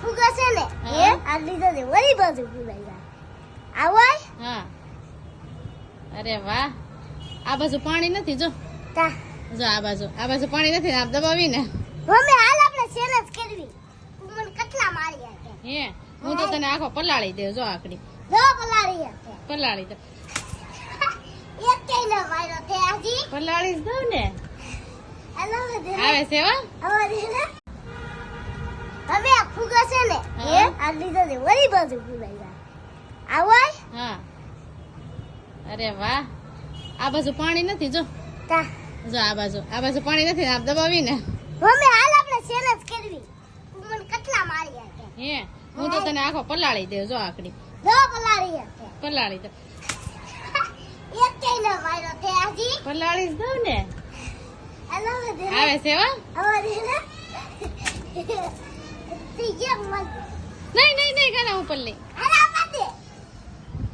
ફુગા છે ને એ આ લીધો ને વળી બાજુ ફુગાઈ જાય આવાય હા અરે વાહ આ બાજુ પાણી નથી જો તા જો આ બાજુ પાણી નથી ને આમ દબાવી ને મમ્મી હાલ આપણે સેલસ કરવી તું મને કેટલા માર્યા છે હે હું તો તને આખો પલાળી દેવ જો આકડી જો પલાળી છે પલાળી દે એક કઈ ન વાયરો તે આજી પલાળી જ દઉં ને હાલો દે આવે છે હો હવે દે ને હવે આ ફુગા છે ને એ આ લીધો ને વળી બાજુ ફુગાઈ જાય આવાય હા અરે વાહ આ બાજુ પાણી નથી જો તા જો આ બાજુ પાણી નથી ને આમ દબાવી ને મમ્મી હાલ આપણે સેલસ કરવી તું મને કેટલા માર્યા છે હે હું તો તને આખો પલાળી દેવ જો આકડી જો પલાળી છે પલાળી દે એક કઈ ન વાયરો તે આજી પલાળી જ દઉં ને હાલો દે ને આવે છે હો હવે દે ને તી જે મત નહીં કાના હું પલ્લી અરે